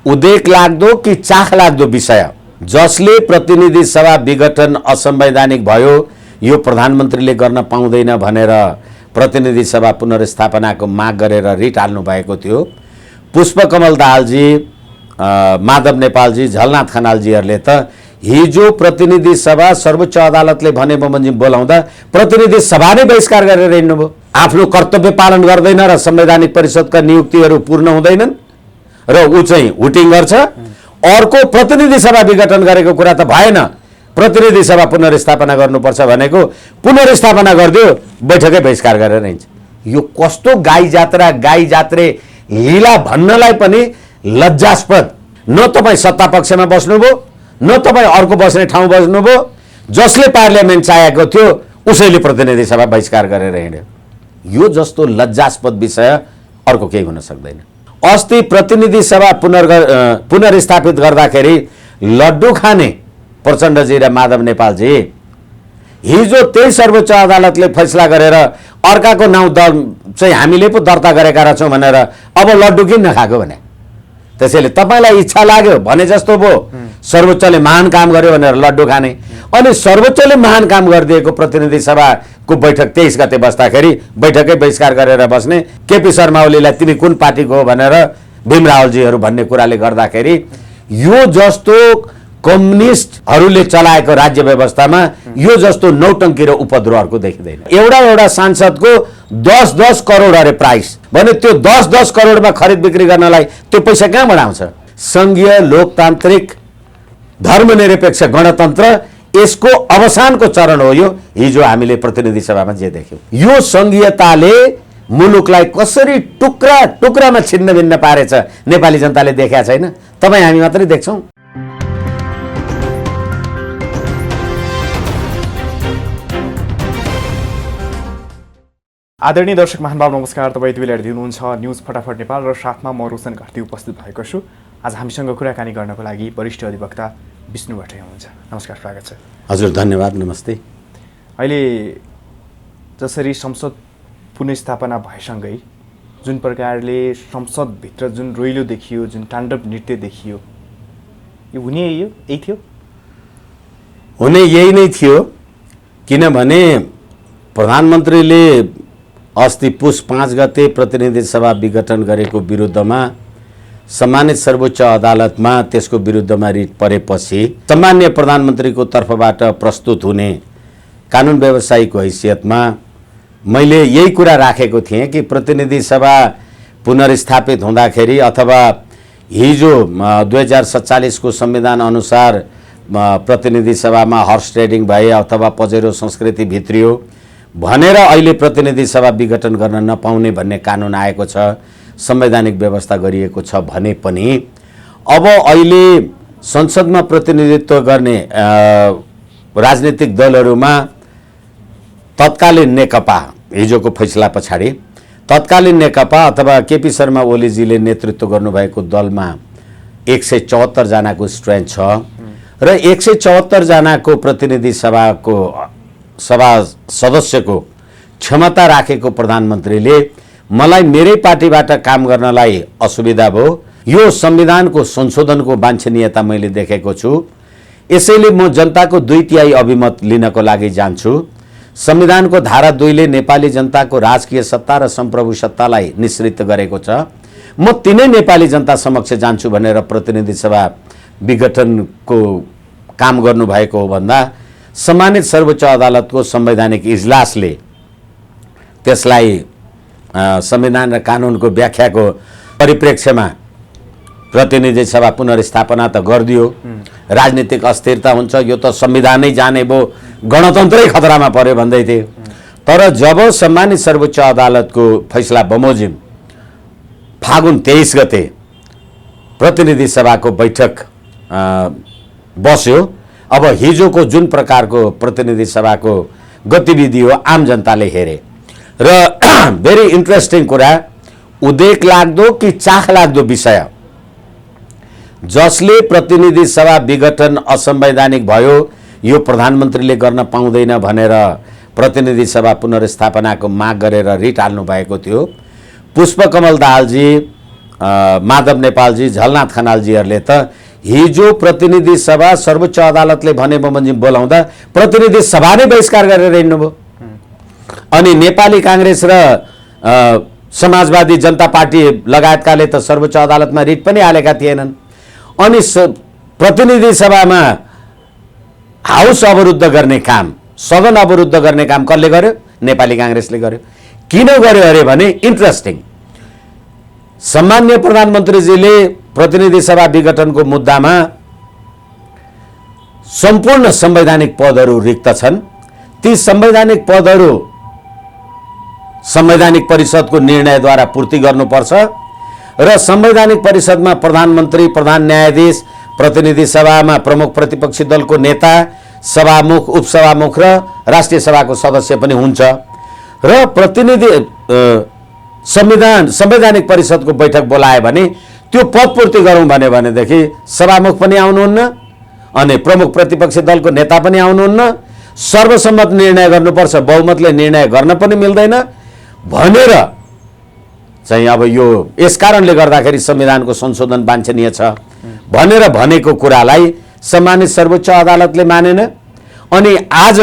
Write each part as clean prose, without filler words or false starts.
उदेक लाग्दो कि चाख लाग्दो विषय जसले प्रतिनिधि सभा विघटन असंवैधानिक भयो यो प्रधानमन्त्रीले गर्न पाउँदैन भनेर प्रतिनिधि सभा पुनर्स्थापनाको माग गरेर रिट हाल्नु भएको थियो। पुष्पकमल दाहालजी, माधव नेपालजी, झलनाथ खनालजीहरूले त हिजो प्रतिनिधि सभा सर्वोच्च अदालतले भने बमोजिम बोलाउँदा प्रतिनिधि सभा नै बहिष्कार गरेर हिँड्नुभयो। आफ्नो कर्तव्य पालन गर्दैन र संवैधानिक परिषदका नियुक्तिहरू पूर्ण हुँदैनन् र ऊ चाहिँ हुटिङ गर्छ। अर्को प्रतिनिधि सभा विघटन गरेको कुरा त भएन, प्रतिनिधि सभा पुनर्स्थापना गर्नुपर्छ भनेको पुनर्स्थापना गरिदियो, बैठकै बहिष्कार गरेर हिँड्छ। यो कस्तो गाई जात्रे लीला भन्नलाई पनि लज्जास्पद। न तपाईँ सत्ता पक्षमा बस्नुभयो, न तपाईँ अर्को बस्ने ठाउँ बस्नुभयो। जसले पार्लियामेन्ट चाहेको थियो उसैले प्रतिनिधि सभा बहिष्कार गरेर हिँड्यो। यो जस्तो लज्जास्पद विषय अर्को केही हुन सक्दैन। अस्ति प्रतिनिधि सभा पुनर्स्थापित गर्दाखेरि लड्डु खाने प्रचण्डजी र माधव नेपालजी हिजो त्यही सर्वोच्च अदालतले फैसला गरेर अर्काको नाउँ चाहिँ हामीले पो दर्ता गरेका रहेछौँ भनेर अब लड्डु किन नखाएको भने। त्यसैले तपाईँलाई इच्छा लाग्यो भने जस्तो भयो, सर्वोच्चले महान काम गर्यो भनेर लड्डु खाने, अनि सर्वोच्चले महान काम गरिदिएको प्रतिनिधि सभाको बैठक 23 गते बस्दाखेरि बैठकै बहिष्कार गरेर बस्ने, केपी शर्मा ओलीलाई तिमी कुन पार्टीको हो भनेर भीम रावलजीहरू भन्ने कुराले गर्दाखेरि यो जस्तो कम्युनिस्टहरूले चलाएको राज्य व्यवस्थामा यो जस्तो नौटङ्की र उपद्रव अर्को देखिँदैन। एउटा सांसदको 10-10 करोड अरे प्राइस भने त्यो 10-10 करोडमा खरिद बिक्री गर्नलाई त्यो पैसा कहाँबाट आउँछ? संघीय लोकतान्त्रिक धर्मनिरपेक्ष गणतन्त्र यसको अवसानको चरण हो यो। हिजो हामीले प्रतिनिधि सभामा जे देख्यौँ, यो संघीयताले मुलुकलाई कसरी टुक्रा टुक्रामा छिन्न भिन्न पारेछ नेपाली जनताले देखेका छैन, तपाईँ हामी मात्रै देख्छौँ। आदरणीय दर्शक महानुभाव नमस्कार। तपाईँ यति बेला हेर्दै हुनुहुन्छ न्युज फटाफट नेपाल र साथमा म रोशन घाटी उपस्थित भएको छु। आज हामीसँग कुराकानी गर्नको लागि वरिष्ठ अधिवक्ता विष्णु भट्टराई हुनुहुन्छ। नमस्कार, स्वागत छ। हजुर धन्यवाद, नमस्ते। अहिले जसरी संसद पुनर्स्थापना भएसँगै जुन प्रकारले संसदभित्र जुन रोइलो देखियो, जुन ताण्डव नृत्य देखियो, यो हुने यही थियो? हुने यही नै थियो, किनभने प्रधानमन्त्रीले अस्ति पुस 5 गते प्रतिनिधि सभा विघटन गरेको विरुद्धमा सम्मानित सर्वोच्च अदालतमा त्यसको विरुद्धमा रिट परेपछि सामान्य प्रधानमन्त्रीको तर्फबाट प्रस्तुत हुने कानुन व्यवसायीको हैसियतमा मैले यही कुरा राखेको थिएँ कि प्रतिनिधि सभा पुनर्स्थापित हुँदाखेरि अथवा हिजो 2047 को संविधान अनुसार प्रतिनिधि सभामा हर्स ट्रेडिङ भए अथवा पजेरो संस्कृति भित्रियो भनेर अहिले प्रतिनिधि सभा विघटन गर्न नपाउने भन्ने कानुन आएको छ, संवैधानिक व्यवस्था गरिएको छ भने पनि अब अहिले संसदमा प्रतिनिधित्व गर्ने राजनीतिक दलहरूमा तत्कालीन नेकपा हिजोको फैसला पछाडि तत्कालीन नेकपा अथवा केपी शर्मा ओलीजीले नेतृत्व गर्नुभएको दलमा 174 जनाको स्ट्रेन्थ छ र 174 जनाको प्रतिनिधि सभा सदस्यको क्षमता राखेको प्रधानमन्त्रीले मलाई मेरै पार्टीबाट काम गर्नलाई असुविधा भयो, यो संविधानको संशोधनको वाञ्छनीयता मैले देखेको छु, यसैले म जनताको 2/3 अभिमत लिनको लागि जान्छु। संविधानको धारा 2 ले नेपाली जनताको राजकीय सत्ता र सम्प्रभु सत्तालाई निश्चित गरेको छ। म तिनै नेपाली जनता समक्ष जान्छु भनेर प्रतिनिधि सभा विघटनको काम गर्नुभएको हो भन्दा सम्मानित सर्वोच्च अदालतको संवैधानिक इजलासले त्यसलाई संविधान र कानुनको व्याख्याको परिप्रेक्ष्यमा प्रतिनिधि सभा पुनर्स्थापना त गरिदियो। राजनीतिक अस्थिरता हुन्छ, यो त संविधानै जाने भयो, गणतन्त्रै खतरामा पर्यो भन्दै थिए। तर जब सम्मानित सर्वोच्च अदालतको फैसला बमोजिम फागुन 23 गते प्रतिनिधि सभाको बैठक बस्यो, अब हिजोको जुन प्रकारको प्रतिनिधि सभाको गतिविधि हो आम जनताले हेरे र भेरी इन्ट्रेस्टिङ कुरा, उदेक लाग्दो कि चाख लाग्दो विषय जसले प्रतिनिधि सभा विघटन असंवैधानिक भयो यो प्रधानमन्त्रीले गर्न पाउँदैन भनेर प्रतिनिधि सभा पुनर्स्थापनाको माग गरेर रिट हाल्नु भएको थियो। पुष्पकमल दाहालजी, माधव नेपालजी, झलनाथ खनालजीहरूले त हिजो प्रतिनिधि सभा सर्वोच्च अदालतले भने बमोजिम बोलाउँदा प्रतिनिधि सभा नै बहिष्कार गरेर हिँड्नुभयो। अनि नेपाली काङ्ग्रेस र समाजवादी जनता पार्टी लगायतकाले त सर्वोच्च अदालतमा रिट पनि हालेका थिएनन्। अनि प्रतिनिधि सभामा हाउस अवरुद्ध गर्ने काम, सदन अवरुद्ध गर्ने काम कसले गर्यो? नेपाली काङ्ग्रेसले गर्यो। किन गर्यो अरे भने इन्ट्रेस्टिङ, सम्मान्य प्रधानमन्त्रीजीले प्रतिनिधि सभा विघटनको मुद्दामा सम्पूर्ण संवैधानिक पदहरू रिक्त छन्। ती संवैधानिक पदहरू संवैधानिक परिषदको निर्णयद्वारा पूर्ति गर्नुपर्छ र संवैधानिक परिषदमा प्रधानमन्त्री, प्रधान न्यायाधीश, प्रतिनिधि सभामा प्रमुख प्रतिपक्षी दलको नेता, सभामुख, उपसभामुख र राष्ट्रिय सभाको सदस्य पनि हुन्छ र प्रतिनिधि संवैधानिक परिषदको बैठक बोलायो भने त्यो पद पूर्ति गरौँ भनेदेखि सभामुख पनि आउनुहुन्न अनि प्रमुख प्रतिपक्षी दलको नेता पनि आउनुहुन्न, सर्वसम्मत निर्णय गर्नुपर्छ, बहुमतले निर्णय गर्न पनि मिल्दैन भनेर चाहिँ अब यो यस कारणले गर्दाखेरि संविधानको संशोधन वाञ्छनीय छ भनेर भनेको कुरालाई सम्मानित सर्वोच्च अदालतले मानेन। अनि आज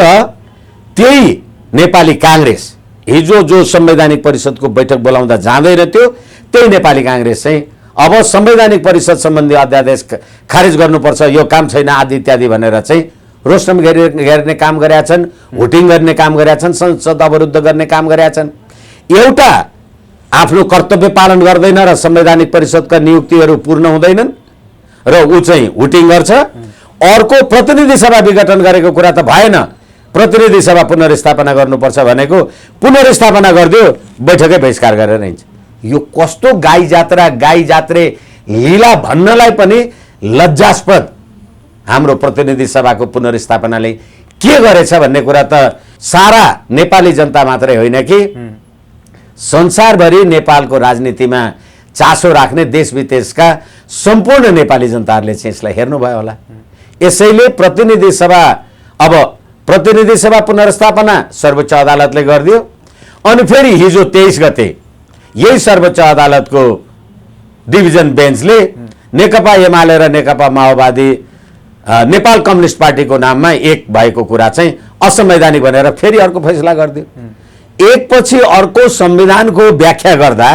त्यही नेपाली काङ्ग्रेस हिजो जो संवैधानिक परिषदको बैठक बोलाउँदा जाँदैन थियो, त्यही नेपाली काङ्ग्रेस चाहिँ अब संवैधानिक परिषद सम्बन्धी अध्यादेश खारेज गर्नुपर्छ, यो काम छैन आदि इत्यादि भनेर चाहिँ रोस्टम घेर्ने काम गरेका छन्, भोटिङ गर्ने काम गरेका छन्, संसद अवरुद्ध गर्ने काम गरेका छन्। एउटा आफ्नो कर्तव्य पालन गर्दैन र संवैधानिक परिषदका नियुक्तिहरू पूर्ण हुँदैनन् र ऊ चाहिँ हुटिङ गर्छ। अर्को प्रतिनिधि सभा विघटन गरेको कुरा त भएन, प्रतिनिधि सभा पुनर्स्थापना गर्नुपर्छ भनेको पुनर्स्थापना गरिदियो, बैठकै बहिष्कार गरेर हिँड्छ। यो कस्तो गाई जात्रे लीला भन्नलाई पनि लज्जास्पद हाम्रो प्रतिनिधि सभाको पुनर्स्थापनाले के गरेछ भन्ने कुरा त सारा नेपाली जनता मात्रै होइन कि संसारभरि नेपालको राजनीतिमा चासो राख्ने देश विदेशका सम्पूर्ण नेपाली जनताहरूले चाहिँ यसलाई हेर्नुभयो होला। यसैले प्रतिनिधि सभा पुनर्स्थापना सर्वोच्च अदालतले गरिदियो। अनि फेरि हिजो 23 गते यही सर्वोच्च अदालतको डिभिजन बेन्चले नेकपा एमाले र नेकपा माओवादी नेपाल कम्युनिस्ट पार्टीको नाममा एक भएको कुरा चाहिँ असंवैधानिक भनेर फेरि अर्को फैसला गरिदियो। एकपछि अर्को संविधानको व्याख्या गर्दा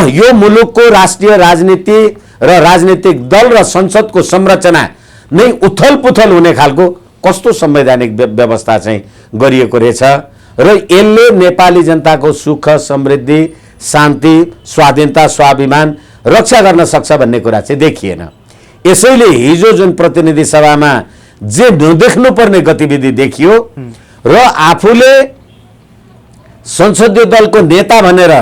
यो मुलुकको राष्ट्रिय राजनीति र राजनीतिक दल र संसदको संरचना नै उथल पुथल हुने खालको कस्तो संवैधानिक व्यवस्था चाहिँ गरिएको रहेछ र यसले नेपाली जनताको सुख, समृद्धि, शान्ति, स्वाधीनता, स्वाभिमान रक्षा गर्न सक्छ भन्ने कुरा चाहिँ देखिएन। यसैले हिजो जुन प्रतिनिधि सभामा जे नदेख्नुपर्ने गतिविधि देखियो र आफूले संसदीय दलको नेता भनेर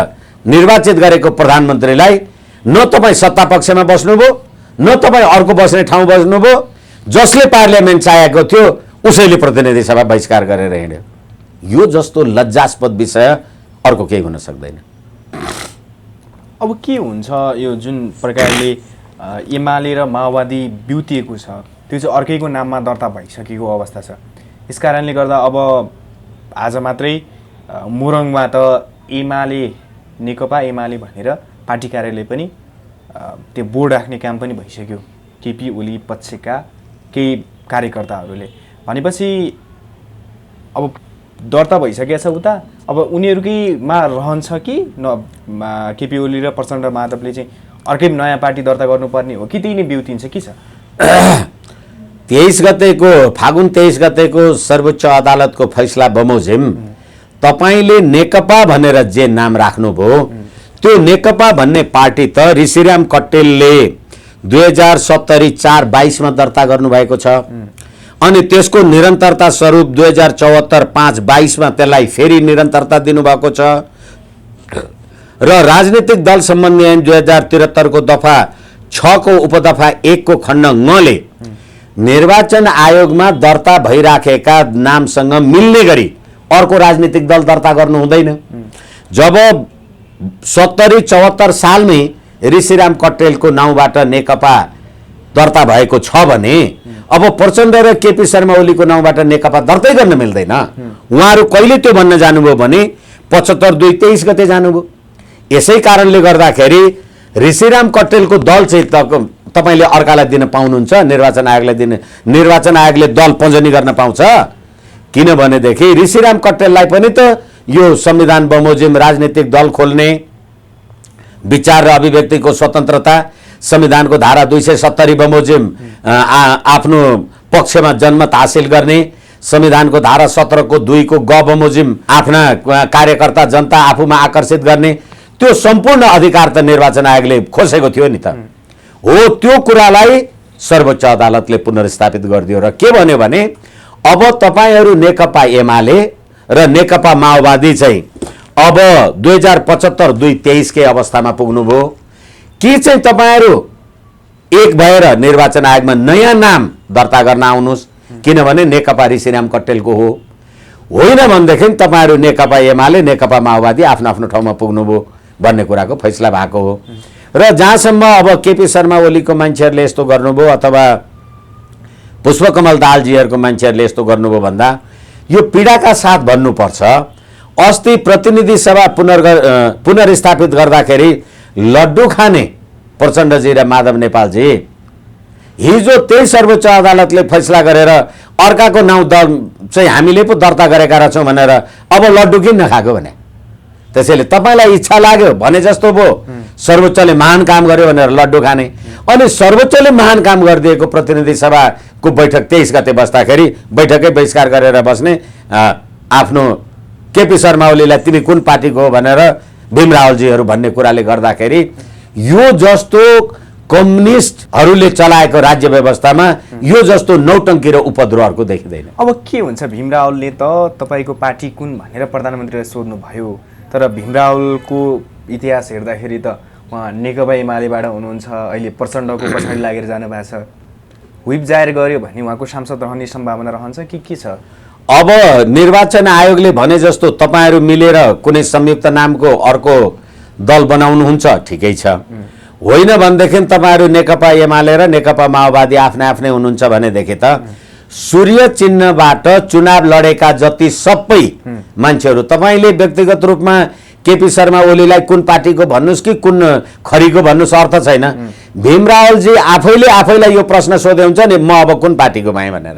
निर्वाचित गरेको प्रधानमन्त्रीलाई न तपाईँ सत्ता पक्षमा बस्नुभयो, न तपाईँ अर्को बस्ने ठाउँ बस्नुभयो, जसले पार्लियामेन्ट चाहेको थियो उसैले प्रतिनिधि सभा बहिष्कार गरेर हिँड्यो। यो जस्तो लज्जास्पद विषय अर्को केही हुन सक्दैन। अब के हुन्छ यो जुन प्रकारले एमाले र माओवादी बिउतिएको छ त्यो चाहिँ अर्कैको नाममा दर्ता भइसकेको अवस्था छ। यस कारणले गर्दा अब आज मात्रै मोरङमा त नेकपा एमाले भनेर पार्टी कार्यालय पनि त्यो बोर्ड राख्ने काम पनि भइसक्यो केपी ओली पक्षका केही कार्यकर्ताहरूले। भनेपछि अब दर्ता भइसकेको छ उता, अब उनीहरूकैमा रहन्छ कि केपी ओली र प्रचण्ड माधवले चाहिँ अर्कै नयाँ पार्टी दर्ता गर्नुपर्ने हो कि त्यही नै बिउतिन्छ के छ? 23 गतेको फागुन 23 गतेको सर्वोच्च अदालतको फैसला बमोजिम तपाईले नेकपा भनेर जे नाम राख्नुभयो त्यो नेकपा भन्ने पार्टी त ऋषिराम कट्टेलले 2070-4-22 मा दर्ता गर्नुभएको छ। अनि त्यसको निरन्तरता स्वरूप 2074-5-22 मा त्यसलाई फेरि निरन्तरता दिनुभएको छ र राजनीतिक दल सम्बन्धी ऐन 2073 को दफा 6 को उपदफा 1 को खण्ड 9 ले निर्वाचन आयोगमा दर्ता भइराखेका नामसँग मिल्ने गरी अर्को राजनीतिक दल दर्ता गर्नु हुँदैन। जब 70-74 सालमै ऋषिराम कट्टेलको नाउँबाट नेकपा दर्ता भएको छ भने अब प्रचण्ड र केपी शर्मा ओलीको नाउँबाट नेकपा दर्तै गर्न मिल्दैन। उहाँहरू कहिले त्यो भन्न जानुभयो भने 75-2-23 गते जानुभयो। यसै कारणले गर्दाखेरि ऋषिराम कट्टेलको दल चाहिँ तपाईँले अर्कालाई दिन पाउनुहुन्छ, निर्वाचन आयोगले दल पञ्जनी गर्न पाउँछ। किनभनेदेखि ऋषिराम कट्टेललाई पनि त यो संविधान बमोजिम राजनीतिक दल खोल्ने, विचार र अभिव्यक्तिको स्वतन्त्रता, संविधानको धारा 270 बमोजिम आफ्नो पक्षमा जनमत हासिल गर्ने, संविधानको धारा 17 को 2 को ग बमोजिम आफ्ना कार्यकर्ता जनता आफूमा आकर्षित गर्ने, त्यो सम्पूर्ण अधिकार त निर्वाचन आयोगले खोसेको थियो नि त। हो, त्यो कुरालाई सर्वोच्च अदालतले पुनर्स्थापित गरिदियो र के भन्यो भने अब तपाईहरू नेकपा एमाले र नेकपा माओवादी चाहिँ अब 2075-2023 के अवस्थामा पुग्नुभयो कि चाहिँ तपाईहरू एक भएर निर्वाचन आयोगमा नयाँ नाम दर्ता गर्न आउनुहोस्, किनभने नेकपा ऋषिराम कट्टेलको हो। होइन भनेदेखि तपाईहरू नेकपा एमाले नेकपा माओवादी आफ्नो आफ्नो ठाउँमा पुग्नुभयो भन्ने कुराको फैसला भएको हो। र जहाँसम्म अब केपी शर्मा ओलीको मान्छेहरूले यस्तो गर्नुभयो अथवा पुष्पकमल दाहालजीहरूको मान्छेहरूले यस्तो गर्नुभयो भन्दा यो पीडाका साथ भन्नुपर्छ। अस्ति प्रतिनिधि सभा पुनर्स्थापित गर्दाखेरि लड्डु खाने प्रचण्डजी र माधव नेपालजी हिजो त्यही सर्वोच्च अदालतले फैसला गरेर अर्काको नाउँ चाहिँ हामीले पो दर्ता गरेका रहेछौँ भनेर अब लड्डु किन नखाएको भने। त्यसैले तपाईँलाई इच्छा लाग्यो भने जस्तो भयो, सर्वोच्चले महान काम गर्यो भनेर लड्डु खाने, अनि सर्वोच्चले महान काम गरिदिएको प्रतिनिधि सभाको बैठक 23 गते बस्दाखेरि बैठकै बहिष्कार गरेर बस्ने, आफ्नो केपी शर्मा ओलीलाई तिमी कुन पार्टीको हो भनेर भीम रावलजीहरू भन्ने कुराले गर्दाखेरि यो जस्तो कम्युनिस्टहरूले चलाएको राज्य व्यवस्थामा यो जस्तो नौटङ्की र उपद्रव अर्को देखिँदैन। अब के हुन्छ, भीम रावलले त तपाईँको पार्टी कुन भनेर प्रधानमन्त्रीलाई सोध्नु भयो, तर भीम रावलको इतिहास हेर्दाखेरि त उहाँ नेकपा एमालेबाट हुनुहुन्छ, अहिले प्रचण्डको पछाडि लागेर जानु भएको छ। व्हिप जाहेर गर्यो भने उहाँको सांसद रहने सम्भावना रहन्छ कि के छ? अब निर्वाचन आयोगले भने जस्तो तपाईहरू मिलेर कुनै संयुक्त नामको अर्को दल बनाउनुहुन्छ, ठिकै छ। होइन भनेदेखि तपाईहरू नेकपा एमाले र नेकपा माओवादी आफ्नै आफ्नै हुनुहुन्छ भनेदेखि त सूर्य चिन्हबाट चुनाव लडेका जति सबै मान्छेहरू, तपाईँले व्यक्तिगत रूपमा केपी शर्मा ओलीलाई कुन पार्टीको भन्नुहोस् कि कुन खरीको भन्नुहोस्, अर्थ छैन। भीम रावलजी आफैले आफैलाई यो प्रश्न सोधे हुन्छ नि, म अब कुन पार्टीको भएँ भनेर।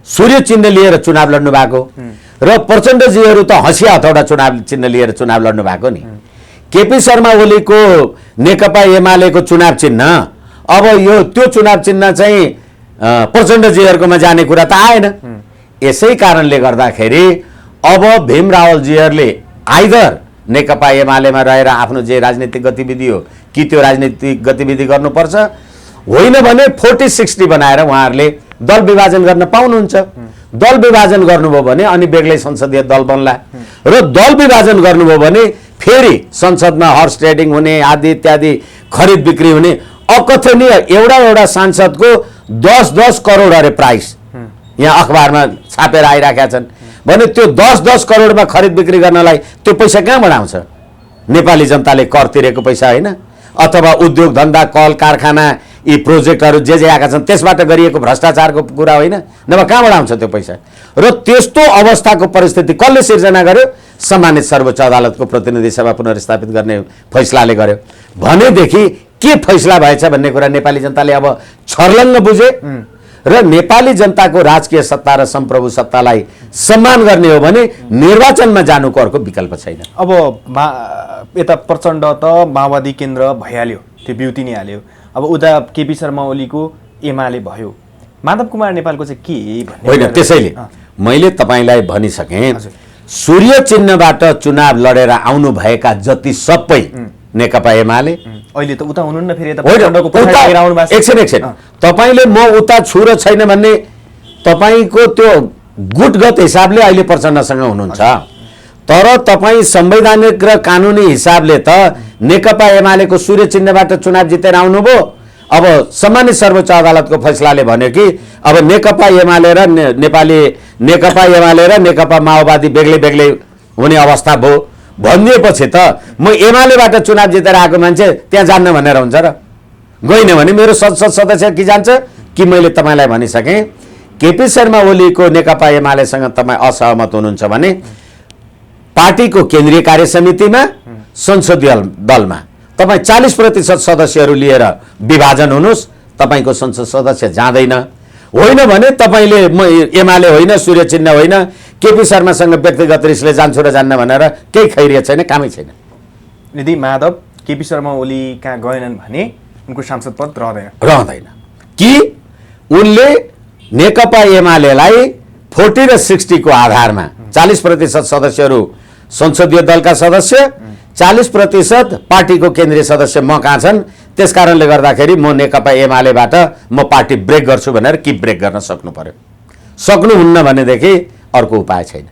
सूर्य चिन्ह लिएर चुनाव लड्नु भएको र प्रचण्डजीहरू त हँसिया हथौडा चुनाव चिन्ह लिएर चुनाव लड्नु भएको नि। केपी शर्मा ओलीको नेकपा एमालेको चुनाव चिन्ह, अब यो त्यो चुनाव चिन्ह चाहिँ प्रचण्डजीहरूकोमा जाने कुरा त आएन। यसै कारणले गर्दाखेरि अब भीम रावलजीहरूले आइदर नेकपा एमालेमा रहेर आफ्नो जे राजनीतिक गतिविधि हो कि त्यो राजनीतिक गतिविधि गर्नुपर्छ, होइन भने 40-60 बनाएर उहाँहरूले दल विभाजन गर्न पाउनुहुन्छ। दल विभाजन गर्नुभयो भने अनि बेग्लै संसदीय दल बन्ला, र दल विभाजन गर्नुभयो भने फेरि संसदमा हर्स ट्रेडिङ हुने आदि इत्यादि खरिद बिक्री हुने, अकथनीय एउटा सांसदको 10-10 करोड अरे प्राइस यहाँ अखबारमा छापेर आइराखेका छन् भने त्यो 10-10 करोडमा खरिद बिक्री गर्नलाई त्यो पैसा कहाँबाट आउँछ? नेपाली जनताले कर तिरेको पैसा होइन, अथवा उद्योग धन्दा कल कारखाना यी प्रोजेक्टहरू जे आएका छन् त्यसबाट गरिएको भ्रष्टाचारको कुरा होइन, नभए कहाँबाट आउँछ त्यो पैसा? र त्यस्तो अवस्थाको परिस्थिति कसले सिर्जना गर्यो? सम्मानित सर्वोच्च अदालतको प्रतिनिधि सभा पुनर्स्थापित गर्ने फैसलाले गर्यो। भनेदेखि के फैसला भएछ भन्ने कुरा नेपाली जनताले अब छर्लङ्ग बुझे र नेपाली जनताको राजकीय सत्ता र सम्प्रभु सत्तालाई सम्मान गर्ने हो भने निर्वाचनमा जानुको अर्को विकल्प छैन। अब यता प्रचण्ड त माओवादी केन्द्र भइहाल्यो, त्यो ब्युति नै हाल्यो। अब उता केपी शर्मा ओलीको एमाले भयो, माधव कुमार नेपालको चाहिँ के भन्ने होइन। त्यसैले मैले तपाईँलाई भनिसकेँ, सूर्य चिन्हबाट चुनाव लडेर आउनु भएका जति सबै नेकपा एमाले, अहिले त उता हुनुहुन्न, फेरि एकछिन तपाईँले म उता छु र छैन भन्ने तपाईँको त्यो गुटगत हिसाबले अहिले प्रचण्डसँग हुनुहुन्छ, तर तपाईँ संवैधानिक र कानुनी हिसाबले त नेकपा एमालेको सूर्य चिन्हबाट चुनाव जितेर आउनुभयो। अब सम्मानित सर्वोच्च अदालतको फैसलाले भन्यो कि अब नेकपा एमाले र नेकपा माओवादी बेग्लै बेग्लै हुने अवस्था भयो भनिदिएपछि त म एमालेबाट चुनाव जितेर आएको मान्छे त्यहाँ जान्न भनेर हुन्छ र? गइन भने मेरो संसद सदस्य कि जान्छ कि? मैले तपाईँलाई भनिसकेँ, केपी शर्मा ओलीको नेकपा एमालेसँग तपाईँ असहमत हुनुहुन्छ भने पार्टीको केन्द्रीय कार्य समितिमा, संसदीय दलमा तपाईँ 40% सदस्यहरू लिएर विभाजन हुनुहोस्, तपाईँको संसद सदस्य जाँदैन। होइन भने तपाईँले एमाले होइन, सूर्य चिन्ह होइन, केपी शर्मासँग व्यक्तिगत रिसले जान्छु र जान्न भनेर केही खैरियत छैन, कामै छैन। यदि माधव केपी शर्मा ओली कहाँ गएनन् भने उनको सांसद पद रहँदैन कि उनले नेकपा एमालेलाई 40 र 60 को आधारमा 40% सदस्यहरू संसदीय दलका सदस्य, 40% पार्टीको केन्द्रीय सदस्य म कहाँ छन्, त्यस कारणले गर्दाखेरि म नेकपा एमालेबाट म पार्टी ब्रेक गर्छु भनेर कि ब्रेक गर्न सक्नु पर्यो। सक्नुहुन्न भनेदेखि अर्को उपाय छैन।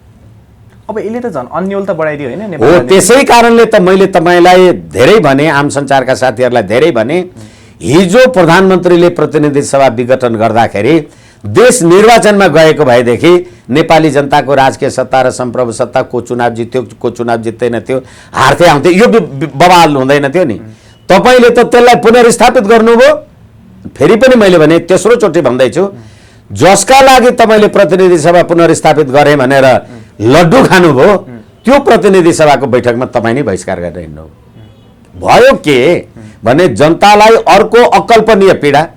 अब यसले त झन् अन्यल त बढाइदियो होइन हो, त्यसै कारणले त मैले तपाईँलाई धेरै भने, आम सञ्चारका साथीहरूलाई धेरै भने, हिजो प्रधानमन्त्रीले प्रतिनिधि सभा विघटन गर्दाखेरि देश निर्वाचनमा गएको भएदेखि नेपाली जनताको राजकीय सत्ता र सम्प्रभु सत्ता को चुनाव जित्यो, को चुनाव जित्दैन थियो, हार्थे आउँथ्यो, यो बवाल हुँदैन थियो नि। तपाईँले त त्यसलाई पुनर्स्थापित गर्नुभयो। फेरि पनि मैले भने, तेस्रो चोटि भन्दैछु, जसका लागि तपाईँले प्रतिनिधि सभा पुनर्स्थापित गरे भनेर लड्डु खानुभयो, त्यो प्रतिनिधि सभाको बैठकमा तपाईँ नै बहिष्कार गरेर हिँड्नु भयो। के भने जनतालाई अर्को अकल्पनीय पीडा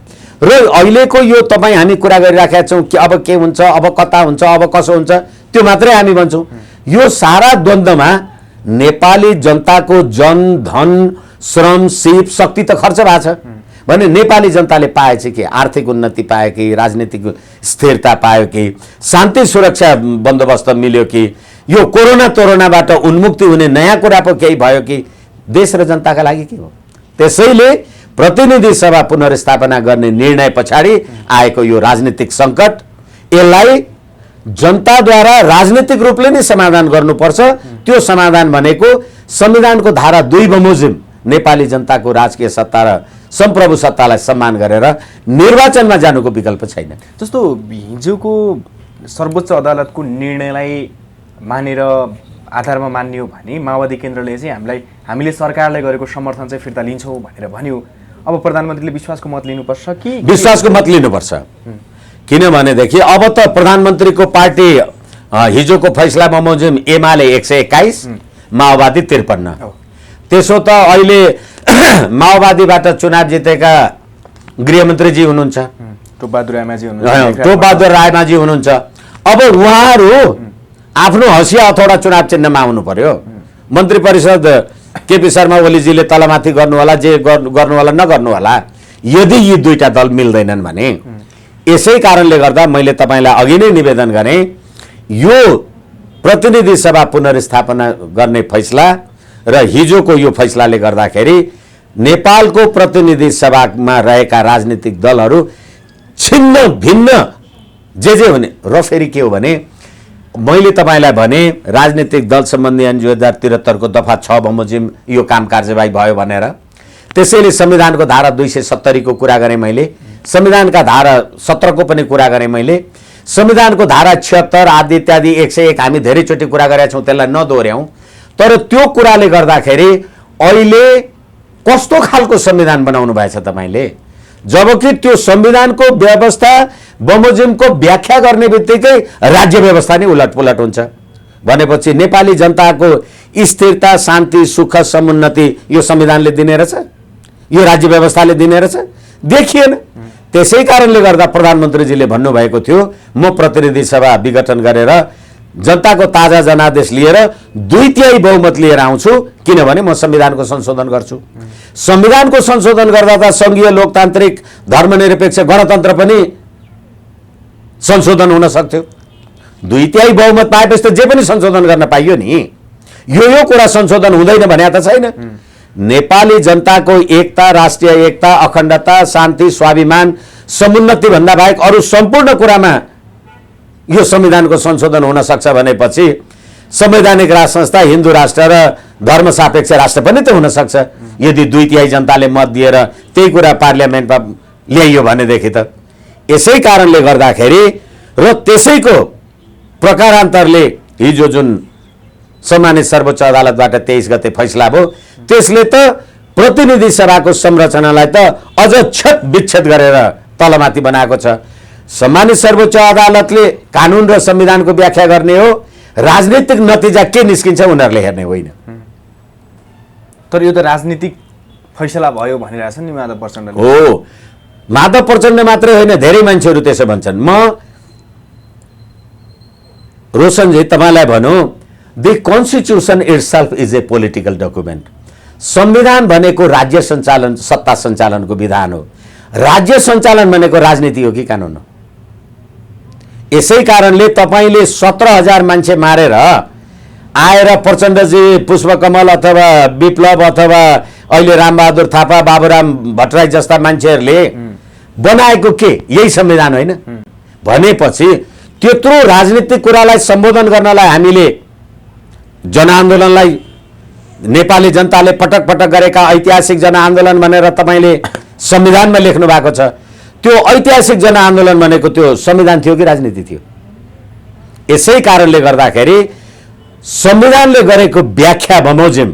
र अहिलेको यो तपाईँ हामी कुरा गरिराखेका छौँ कि अब के हुन्छ, अब कता हुन्छ, अब कसो हुन्छ, त्यो मात्रै हामी भन्छौँ। यो सारा द्वन्द्वमा नेपाली जनताको जन, धन, श्रम, सिप, शक्ति त खर्च भएको छ भने नेपाली जनताले पाएछ कि आर्थिक उन्नति पायो कि, राजनीतिक स्थिरता पायो कि, शान्ति सुरक्षा बन्दोबस्त मिल्यो कि, यो कोरोनाबाट उन्मुक्ति हुने नयाँ कुरा पो केही भयो कि, देश र जनताका लागि के हो। त्यसैले प्रतिनिधि सभा पुनर्स्थापना गर्ने निर्णय पछाडि आएको यो राजनीतिक सङ्कट, यसलाई जनताद्वारा राजनीतिक रूपले नै समाधान गर्नुपर्छ। त्यो समाधान भनेको संविधानको धारा 2 बमोजिम नेपाली जनताको राजकीय सत्ता र सम्प्रभु सत्तालाई सम्मान गरेर निर्वाचनमा जानुको विकल्प छैन। जस्तो हिजोको सर्वोच्च अदालतको निर्णयलाई मानेर आधारमा मान्ने हो भने माओवादी केन्द्रले चाहिँ हामीले सरकारलाई गरेको समर्थन चाहिँ फिर्ता लिन्छौँ भनेर भन्यो। अब प्रधानमन्त्रीले विश्वासको मत लिनुपर्छ कि विश्वासको मत लिनुपर्छ। किनभनेदेखि अब त प्रधानमन्त्रीको पार्टी हिजोको फैसला बमोजिम एमाले 121, माओवादी 53। त्यसो त अहिले माओवादीबाट चुनाव जितेका गृहमन्त्रीजी हुनुहुन्छ, टोपबहादुर रायमाझी हुनुहुन्छ। अब उहाँहरू आफ्नो हँसिया अथवा चुनाव चिन्हमा आउनु पर्यो। मन्त्री परिषद केपी शर्मा ओलीजीले तलमाथि गर्नु होला, जे गर्नु होला नगर्नु होला, यदि यी दुईटा दल मिल्दैनन् भने। यसै कारणले गर्दा मैले तपाईँलाई अघि नै निवेदन गरेँ, यो प्रतिनिधि सभा पुनर्स्थापना गर्ने फैसला र हिजोको यो फैसलाले गर्दाखेरि नेपालको प्रतिनिधि सभामा रहेका राजनीतिक दलहरू छिन्न भिन्न जे हुने र फेरि के हो भने, मैले तपाईँलाई भने राजनीतिक दल सम्बन्धी ऐन 2073 को दफा 6 बमोजिम यो काम कार्यवाही भयो भनेर। त्यसैले संविधानको धारा 270 को कुरा गरेँ मैले, संविधानका धारा 17 को पनि कुरा गरेँ मैले, संविधानको धारा 76 आदि इत्यादि 101 हामी धेरैचोटि कुरा गरेका छौँ, त्यसलाई नदोहोर्याउँ। तर त्यो कुराले गर्दाखेरि अहिले कस्तो खालको संविधान बनाउनु भएछ तपाईँले, जबकि त्यो संविधानको व्यवस्था बमोजिमको व्याख्या गर्ने बित्तिकै राज्य व्यवस्था नै उलटपुलट हुन्छ भनेपछि नेपाली जनताको स्थिरता, शान्ति, सुख, समुन्नति यो संविधानले दिने रहेछ, यो राज्य व्यवस्थाले दिने रहेछ, देखिएन। त्यसै कारणले गर्दा प्रधानमन्त्रीजीले भन्नुभएको थियो, म प्रतिनिधि सभा विघटन गरेर जनताको ताजा जनादेश लिएर 2/3 बहुमत लिएर आउँछु, किनभने म संविधानको संशोधन गर्छु। संविधानको संशोधन गर्दा त संघीय लोकतान्त्रिक धर्मनिरपेक्ष गणतन्त्र पनि संशोधन हुन सक्थ्यो। 2/3 बहुमत पाएपछि त जे पनि संशोधन गर्न पाइयो नि। यो कुरा संशोधन हुँदैन भने त छैन। नेपाली जनताको एकता, राष्ट्रिय एकता, अखण्डता, शान्ति, स्वाभिमान, समुन्नति भन्दा बाहेक अरू सम्पूर्ण कुरामा यो संविधानको संशोधन हुन सक्छ भनेपछि संवैधानिक राष्ट्र संस्था, हिन्दू राष्ट्र र धर्म सापेक्ष राष्ट्र पनि त हुन सक्छ यदि 2/3 जनताले मत दिएर त्यही कुरा पार्लियामेन्टमा ल्याइयो भनेदेखि त। यसै कारणले गर्दाखेरि र त्यसैको प्रकारान्तरले हिजो जुन सम्मानित सर्वोच्च अदालतबाट 23 गते फैसला भयो, त्यसले त प्रतिनिधि सभाको संरचनालाई त अझ छेद विच्छेद गरेर तलमाथि बनाएको छ। सम्मानित सर्वोच्च अदालतले कानुन र संविधानको व्याख्या गर्ने हो, राजनीतिक नतिजा के निस्किन्छ उनीहरूले हेर्ने होइन। तर यो त राजनीतिक फैसला भयो भनिरहेछन् नि माधव प्रचण्डले। हो, माधव प्रचण्ड मात्रै होइन, धेरै मान्छेहरू त्यसो भन्छन्। म रोशनजी तपाईँलाई भनौँ, the constitution itself is a political document. संविधान भनेको राज्य सञ्चालन, सत्ता सञ्चालनको विधान हो। राज्य सञ्चालन भनेको राजनीति हो कि कानुन हो? यसै कारणले तपाईँले 17,000 मान्छे मारेर आएर प्रचण्डजी, पुष्पकमल अथवा विप्लव अथवा अहिले रामबहादुर थापा, बाबुराम भट्टराई जस्ता मान्छेहरूले बनाएको के यही संविधान होइन भनेपछि त्यत्रो राजनीतिक कुरालाई सम्बोधन गर्नलाई हामीले जनआन्दोलनलाई नेपाली जनताले पटक पटक गरेका ऐतिहासिक जनआन्दोलन भनेर तपाईँले संविधानमा लेख्नु भएको छ। त्यो ऐतिहासिक जनआन्दोलन भनेको त्यो संविधान थियो कि राजनीति थियो? यसै कारणले गर्दाखेरि संविधानले गरेको व्याख्या बमोजिम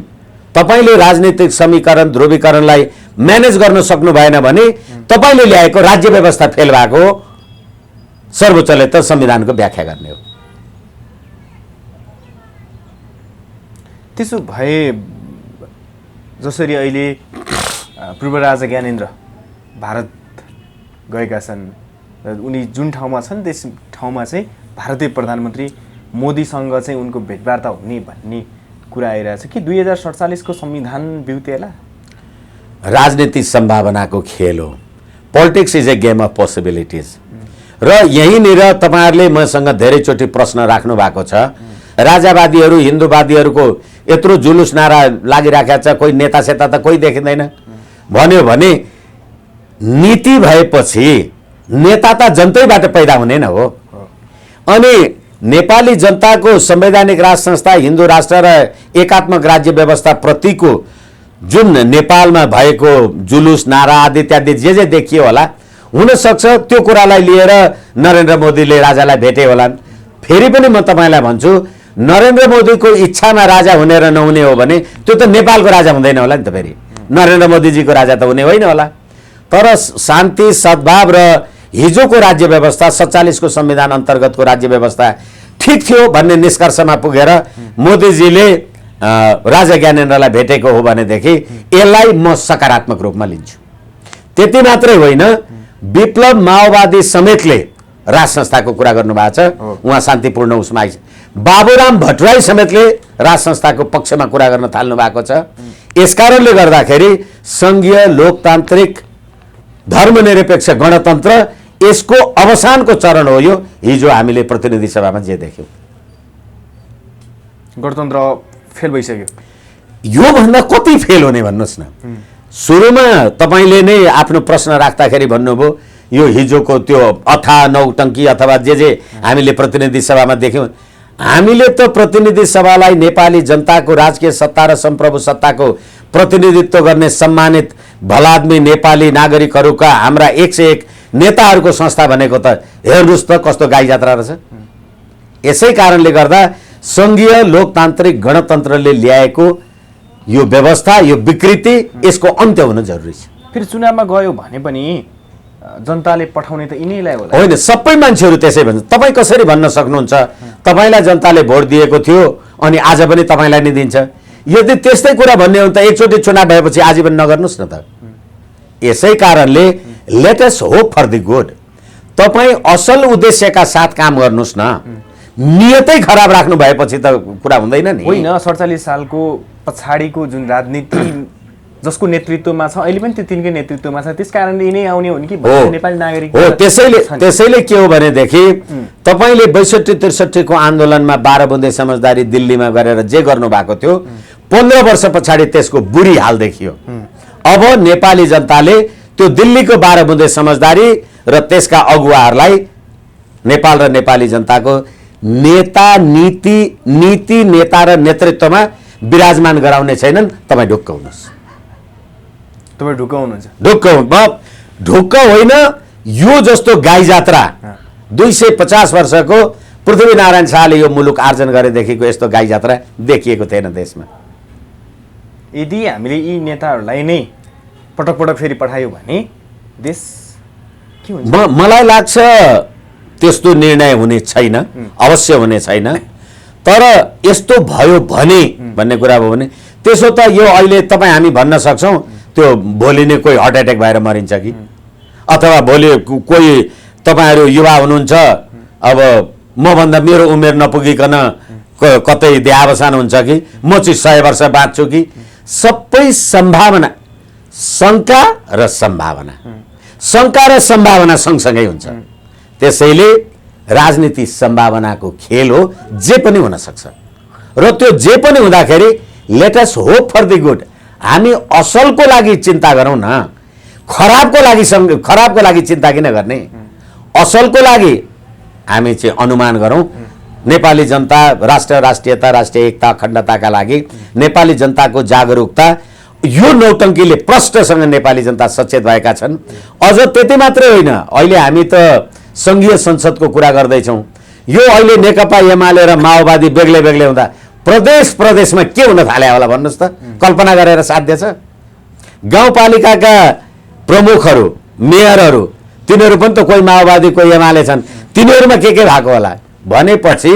तपाईँले राजनीतिक समीकरण, ध्रुवीकरणलाई म्यानेज गर्न सक्नु भएन भने तपाईँले ल्याएको राज्य व्यवस्था फेल भएको हो। सर्वोच्चले त संविधानको व्याख्या गर्ने हो। त्यसो भए जसरी अहिले पूर्व राजा ज्ञानेन्द्र भारत गएका छन्, उनी जुन ठाउँमा छन् त्यस ठाउँमा चाहिँ भारतीय प्रधानमन्त्री मोदीसँग चाहिँ उनको भेटवार्ता हुने भन्ने कुरा आइरहेछ कि 2047 को संविधान बिउतेला? राजनीति सम्भावनाको खेल हो। Politics is a game of possibilities. र यहीँनिर तपाईँहरूले मसँग धेरैचोटि प्रश्न राख्नु भएको छ। राजावादीहरू, हिन्दूवादीहरूको यत्रो जुलुस नारा लागिराखेको छ, कोही नेता सेता त कोही देखिँदैन भन्यो भने नीति भएपछि नेता त जनतैबाट पैदा हुने न हो। अनि नेपाली जनताको संवैधानिक राज संस्था, हिन्दू राष्ट्र र एकात्मक राज्य व्यवस्था प्रतिको जुन नेपालमा भएको जुलुस नारा आदि इत्यादि जे जे देखियो होला, हुनसक्छ त्यो कुरालाई लिएर नरेन्द्र मोदीले राजालाई भेटे होलान्। फेरि पनि म तपाईँलाई भन्छु, नरेन्द्र मोदीको इच्छामा राजा हुने र नहुने हो भने त्यो त नेपालको राजा हुँदैन होला नि त। फेरि नरेन्द्र मोदीजीको राजा त हुने होइन होला। तर शान्ति, सद्भाव र हिजोको राज्य व्यवस्था, 47 को संविधान अन्तर्गतको राज्य व्यवस्था ठिक थियो भन्ने निष्कर्षमा पुगेर मोदीजीले राजा ज्ञानेन्द्रलाई भेटेको हो भनेदेखि यसलाई म सकारात्मक रूपमा लिन्छु। त्यति मात्रै होइन, विप्लव माओवादी समेतले राज संस्थाको कुरा गर्नुभएको छ, उहाँ शान्तिपूर्ण उसमा आइछ। बाबुराम भट्टराई समेतले राज संस्थाको पक्षमा कुरा गर्न थाल्नु भएको छ। यसकारणले गर्दाखेरि सङ्घीय लोकतान्त्रिक धर्मनिरपेक्ष गणतन्त्र यसको अवसानको चरण हो यो। हिजो हामीले प्रतिनिधि सभामा जे देख्यौँ, गणतन्त्र फेल भइसक्यो। योभन्दा कति फेल हुने भन्नुहोस् न। सुरुमा तपाईँले नै आफ्नो प्रश्न राख्दाखेरि भन्नुभयो यो हिजोको त्यो अथाह नौटङ्की अथवा जे हामीले प्रतिनिधि सभामा देख्यौँ। हामीले त प्रतिनिधि सभालाई नेपाली जनताको राजकीय सत्ता र सम्प्रभु सत्ताको प्रतिनिधित्व गर्ने सम्मानित भलाद्मी नेपाली नागरिकहरूका हाम्रा 101 नेताहरूको संस्था भनेको त हेर्नुहोस् त कस्तो गाई जात्रा रहेछ। यसै कारणले गर्दा सङ्घीय लोकतान्त्रिक गणतन्त्रले ल्याएको यो व्यवस्था, यो विकृति, यसको अन्त्य हुन जरुरी छ। फेरि चुनावमा गयो भने पनि जनताले पठाउने त यिनीलाई होला होइन? सबै मान्छेहरू त्यसै भन्छ। तपाईँ कसरी भन्न सक्नुहुन्छ तपाईँलाई जनताले भोट दिएको थियो अनि आज पनि तपाईँलाई नै दिन्छ? यदि त्यस्तै कुरा भन्ने हो भने त एकचोटि चुनाव भएपछि आजीवन नगर्नुहोस् न त। यसै कारणले let us hope for the good. तपाईँ असल उद्देश्यका साथ काम गर्नुहोस् न। नियतै खराब राख्नु भएपछि त कुरा हुँदैन नि। होइन, 47 सालको पछाडिको जुन राजनीति जसको नेतृत्वमा छ अहिले पनि त्यो तिनकै नेतृत्वमा छ, त्यस कारणले यिनै आउने हो कि नेपाली नागरिक हो। त्यसैले के हो भनेदेखि तपाईँले 62-63 को आन्दोलनमा 12 बुँदे समझदारी दिल्लीमा गरेर जे गर्नु भएको थियो, 15 वर्ष पछाडि त्यसको बुरी हाल देखियो। अब नेपाली जनताले त्यो दिल्लीको 12 बुँदे समझदारी र त्यसका अगुवाहरूलाई नेपाल र नेपाली जनताको नेता, नीति नेता र नेतृत्वमा विराजमान गराउने छैनन्। तपाईँ ढुक्क हुनुहोस्। तपाईँ ढुक्क हुनुहुन्छ? ढुक्क होइन। यो जस्तो गाई जात्रा 250 वर्षको पृथ्वीनारायण शाहले यो मुलुक आर्जन गरेदेखिको यस्तो गाई जात्रा देखिएको थिएन देशमा। यदि हामीले यी नेताहरूलाई नै पटक पटक फेरि पठायो भने देश के हुन्छ? मलाई लाग्छ त्यस्तो निर्णय हुने छैन, अवश्य हुने छैन। तर यस्तो भयो भने भन्ने कुरा भयो भने त्यसो त यो अहिले तपाईँ हामी भन्न सक्छौँ त्यो त्यो भोलि नै कोही हार्ट एट्याक भएर मरिन्छ कि अथवा भोलि कोही तपाईँहरू युवा हुनुहुन्छ अब मभन्दा मेरो उमेर नपुगिकन कतै देहावसान हुन्छ कि म चाहिँ 100 वर्ष बाँच्छु कि सबै सम्भावना शङ्का र सम्भावना शङ्का र सम्भावना सँगसँगै हुन्छ त्यसैले राजनीति सम्भावनाको खेल हो जे पनि हुन सक्छ र त्यो जे पनि हुँदाखेरि let us hope for the good हामी असलको लागि चिन्ता गरौँ न खराबको लागि चिन्ता किन गर्ने असलको लागि हामी चाहिँ अनुमान गरौँ नेपाली जनता राष्ट्रियता राष्ट्रिय एकता अखण्डताका लागि नेपाली जनताको जागरुकता यो नौटङ्कीले प्रष्टसँग नेपाली जनता सचेत भएका छन् अझ त्यति मात्रै होइन अहिले हामी त सङ्घीय संसदको कुरा गर्दैछौँ यो अहिले नेकपा एमाले र माओवादी बेग्लै बेग्लै हुँदा प्रदेशमा के हुन थाल्यो होला भन्नुहोस् त कल्पना गरेर साध्य छ गाउँपालिकाका प्रमुखहरू मेयरहरू तिनीहरू पनि त कोही माओवादी कोही एमाले छन् तिनीहरूमा के भएको होला भनेपछि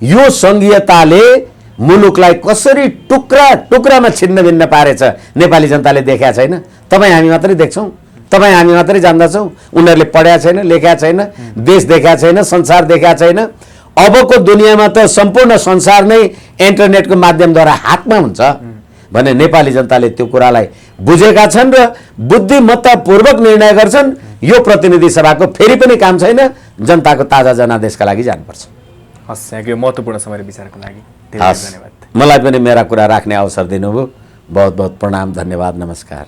यो सङ्घीयताले मुलुकलाई कसरी टुक्रामा छिन्न भिन्न पारेछ नेपाली जनताले देखेका छैन तपाईँ हामी मात्रै देख्छौँ तपाईँ हामी मात्रै जान्दछौँ उनीहरूले पढेका छैन लेखेका छैन देश देखेका छैन संसार देखेका छैन अबको दुनियाँमा त सम्पूर्ण संसार नै इन्टरनेटको माध्यमद्वारा हातमा हुन्छ भने नेपाली जनताले त्यो कुरालाई बुझेका छन् र बुद्धिमत्तापूर्वक निर्णय गर्छन् यो प्रतिनिधि सभाको फेरि पनि काम छैन जनताको ताजा जनादेशका लागि जानुपर्छ हस् यहाँको यो महत्त्वपूर्ण समय र विचारको लागि धेरै धन्यवाद मलाई पनि मेरा कुरा राख्ने अवसर दिनुभयो बहुत बहुत प्रणाम धन्यवाद नमस्कार